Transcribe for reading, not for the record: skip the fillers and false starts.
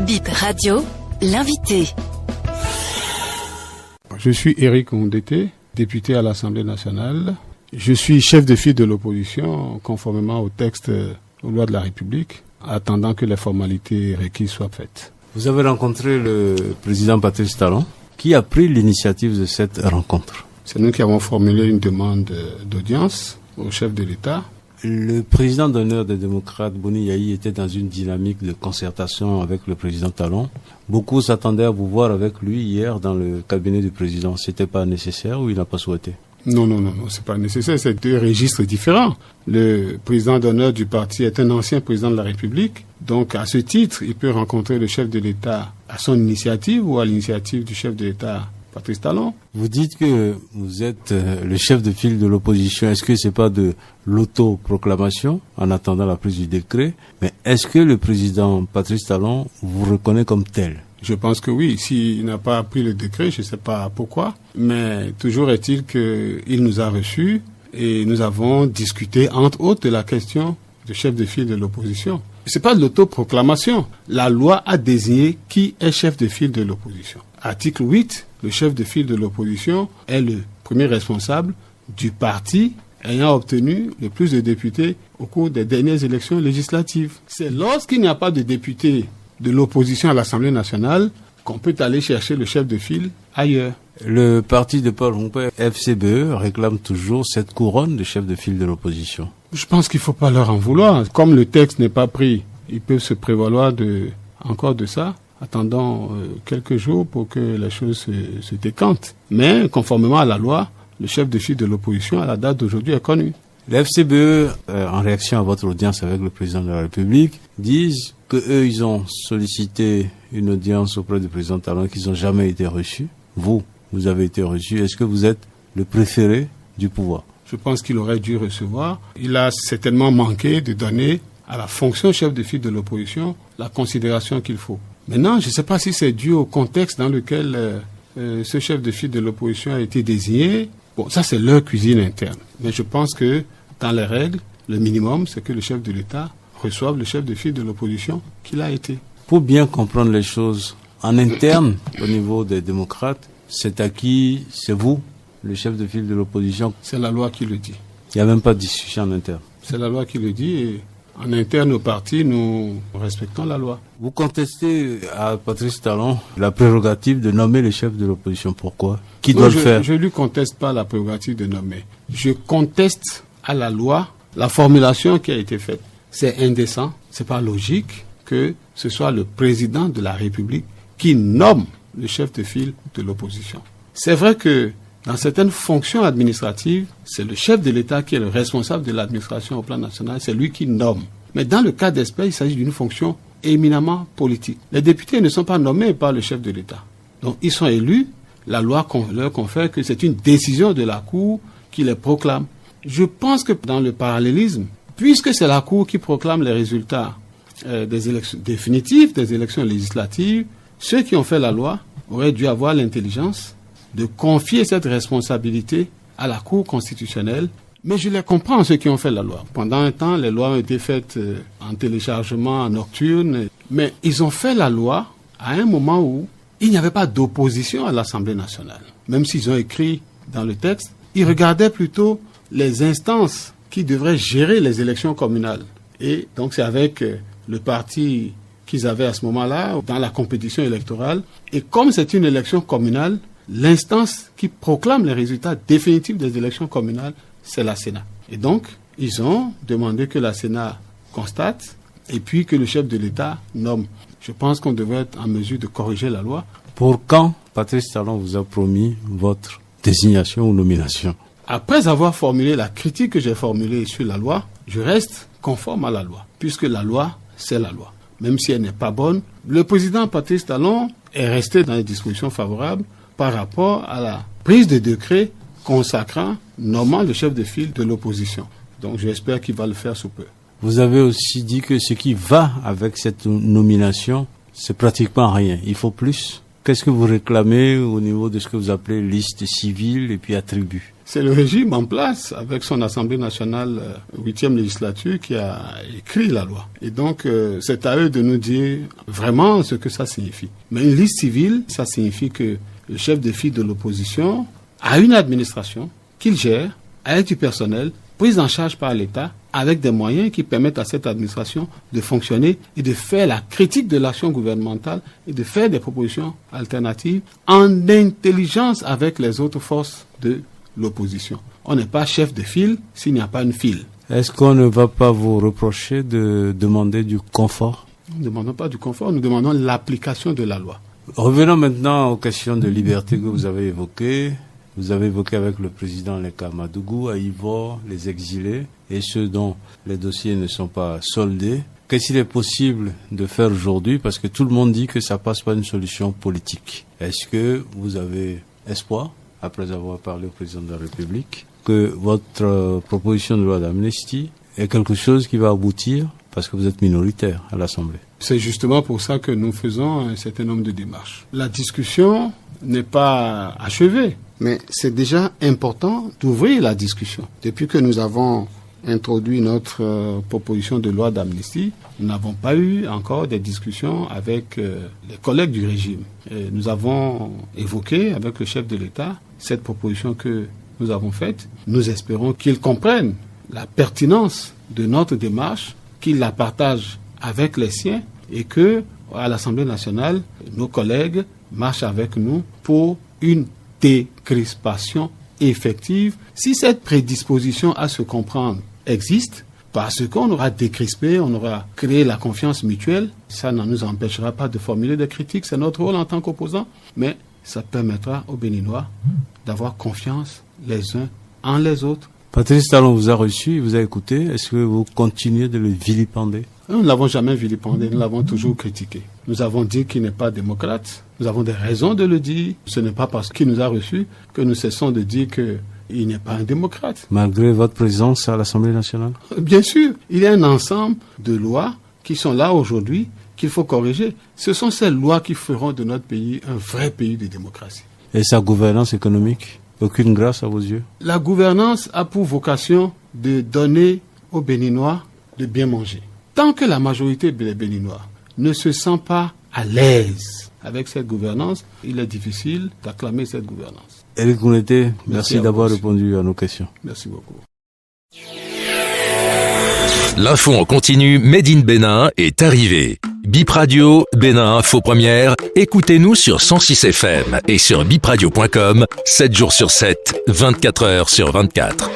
Bip Radio, l'invité. Je suis Éric Ondete, député à l'Assemblée nationale. Je suis chef de file de l'opposition, conformément au texte aux lois de la République, attendant que les formalités requises soient faites. Vous avez rencontré le président Patrice Talon. Qui a pris l'initiative de cette rencontre? C'est nous qui avons formulé une demande d'audience au chef de l'État. Le président d'honneur des démocrates, Boni Yayi, était dans une dynamique de concertation avec le président Talon. Beaucoup s'attendaient à vous voir avec lui hier dans le cabinet du président. C'était pas nécessaire ou il n'a pas souhaité? Non, c'est pas nécessaire. C'est deux registres différents. Le président d'honneur du parti est un ancien président de la République. Donc, à ce titre, il peut rencontrer le chef de l'État à son initiative ou à l'initiative du chef de l'État, Patrice Talon. Vous dites que vous êtes le chef de file de l'opposition. Est-ce que c'est pas de l'autoproclamation en attendant la prise du décret? Mais est-ce que le président Patrice Talon vous reconnaît comme tel? Je pense que oui. S'il n'a pas pris le décret, je ne sais pas pourquoi. Mais toujours est-il qu'il nous a reçus et nous avons discuté, entre autres, de la question de chef de file de l'opposition. C'est pas de l'autoproclamation. La loi a désigné qui est chef de file de l'opposition. Article 8, le chef de file de l'opposition est le premier responsable du parti ayant obtenu le plus de députés au cours des dernières élections législatives. C'est lorsqu'il n'y a pas de députés de l'opposition à l'Assemblée nationale qu'on peut aller chercher le chef de file ailleurs. Le parti de Paul Rompé, FCBE, réclame toujours cette couronne de chef de file de l'opposition. Je pense qu'il ne faut pas leur en vouloir. Comme le texte n'est pas pris, ils peuvent se prévaloir encore de ça. Attendons quelques jours pour que les choses se décantent. Mais conformément à la loi, le chef de file de l'opposition à la date d'aujourd'hui est connu. Le FCBE, en réaction à votre audience avec le président de la République, disent qu'eux, ils ont sollicité une audience auprès du président Talon, qu'ils n'ont jamais été reçus. Vous avez été reçu. Est-ce que vous êtes le préféré du pouvoir? Je pense qu'il aurait dû recevoir. Il a certainement manqué de donner à la fonction chef de file de l'opposition la considération qu'il faut. Maintenant, je ne sais pas si c'est dû au contexte dans lequel ce chef de file de l'opposition a été désigné. Bon, ça c'est leur cuisine interne. Mais je pense que dans les règles, le minimum, c'est que le chef de l'État reçoive le chef de file de l'opposition qu'il a été. Pour bien comprendre les choses, en interne, au niveau des démocrates, c'est à qui? C'est vous, le chef de file de l'opposition? C'est la loi qui le dit. Il n'y a même pas de discussion en interne? C'est la loi qui le dit et en interne au parti, nous respectons la loi. Vous contestez à Patrice Talon la prérogative de nommer le chef de l'opposition. Pourquoi? Qui doit le faire? Je ne lui conteste pas la prérogative de nommer. Je conteste à la loi la formulation qui a été faite. C'est indécent, c'est pas logique que ce soit le président de la République qui nomme le chef de file de l'opposition. C'est vrai que dans certaines fonctions administratives, c'est le chef de l'État qui est le responsable de l'administration au plan national, c'est lui qui nomme. Mais dans le cas d'espèce, il s'agit d'une fonction éminemment politique. Les députés ne sont pas nommés par le chef de l'État. Donc ils sont élus, la loi leur confère que c'est une décision de la Cour qui les proclame. Je pense que dans le parallélisme, puisque c'est la Cour qui proclame les résultats des élections définitives, des élections législatives, ceux qui ont fait la loi auraient dû avoir l'intelligence de confier cette responsabilité à la Cour constitutionnelle. Mais je les comprends, ceux qui ont fait la loi. Pendant un temps, les lois ont été faites en téléchargement nocturne. Mais ils ont fait la loi à un moment où il n'y avait pas d'opposition à l'Assemblée nationale. Même s'ils ont écrit dans le texte, ils regardaient plutôt les instances qui devraient gérer les élections communales. Et donc c'est avec le parti qu'ils avaient à ce moment-là dans la compétition électorale. Et comme c'est une élection communale, l'instance qui proclame les résultats définitifs des élections communales, c'est la Sénat. Et donc, ils ont demandé que la Sénat constate et puis que le chef de l'État nomme. Je pense qu'on devrait être en mesure de corriger la loi. Pour quand Patrice Talon vous a promis votre désignation ou nomination? Après avoir formulé la critique que j'ai formulée sur la loi, je reste conforme à la loi, puisque la loi, c'est la loi. Même si elle n'est pas bonne, le président Patrice Talon est resté dans les dispositions favorables par rapport à la prise de décret consacrant, nommant le chef de file de l'opposition. Donc j'espère qu'il va le faire sous peu. Vous avez aussi dit que ce qui va avec cette nomination, c'est pratiquement rien. Il faut plus. Qu'est-ce que vous réclamez au niveau de ce que vous appelez liste civile et puis attributs? C'est le régime en place avec son Assemblée nationale 8e législature qui a écrit la loi. Et donc, c'est à eux de nous dire vraiment ce que ça signifie. Mais une liste civile, ça signifie que le chef de file de l'opposition a une administration qu'il gère avec du personnel pris en charge par l'État avec des moyens qui permettent à cette administration de fonctionner et de faire la critique de l'action gouvernementale et de faire des propositions alternatives en intelligence avec les autres forces de l'opposition. On n'est pas chef de file s'il n'y a pas une file. Est-ce qu'on ne va pas vous reprocher de demander du confort? Nous ne demandons pas du confort, nous demandons l'application de la loi. Revenons maintenant aux questions de liberté que vous avez évoquées. Vous avez évoqué avec le président Leka Madougou, à Ivor, les exilés et ceux dont les dossiers ne sont pas soldés. Qu'est-ce qu'il est possible de faire aujourd'hui? Parce que tout le monde dit que ça passe par une solution politique. Est-ce que vous avez espoir, après avoir parlé au président de la République, que votre proposition de loi d'amnistie est quelque chose qui va aboutir parce que vous êtes minoritaire à l'Assemblée? C'est justement pour ça que nous faisons un certain nombre de démarches. La discussion n'est pas achevée, mais c'est déjà important d'ouvrir la discussion. Depuis que nous avons introduit notre proposition de loi d'amnistie, nous n'avons pas eu encore des discussions avec les collègues du régime. Et nous avons évoqué avec le chef de l'État cette proposition que nous avons faite. Nous espérons qu'ils comprennent la pertinence de notre démarche, qu'ils la partagent avec les siens et que, à l'Assemblée nationale, nos collègues marchent avec nous pour une décrispation effective. Si cette prédisposition à se comprendre existe, parce qu'on aura décrispé, on aura créé la confiance mutuelle, ça ne nous empêchera pas de formuler des critiques, c'est notre rôle en tant qu'opposants, mais ça permettra aux Béninois d'avoir confiance les uns en les autres. Patrice Talon vous a reçu, il vous a écouté. Est-ce que vous continuez de le vilipender? Nous ne l'avons jamais vilipendé, nous l'avons toujours critiqué. Nous avons dit qu'il n'est pas démocrate. Nous avons des raisons de le dire. Ce n'est pas parce qu'il nous a reçus que nous cessons de dire qu'il n'est pas un démocrate. Malgré votre présence à l'Assemblée nationale? Bien sûr, il y a un ensemble de lois qui sont là aujourd'hui qu'il faut corriger. Ce sont ces lois qui feront de notre pays un vrai pays de démocratie. Et sa gouvernance économique? Aucune grâce à vos yeux? La gouvernance a pour vocation de donner aux Béninois de bien manger. Tant que la majorité des Béninois ne se sent pas à l'aise avec cette gouvernance, il est difficile d'acclamer cette gouvernance. Éric Kounété, merci d'avoir répondu à nos questions. Merci beaucoup. L'info en continu Made in Bénin est arrivée. Bip Radio, Bénin Info Première, écoutez-nous sur 106 FM et sur bipradio.com, 7 jours sur 7, 24 heures sur 24.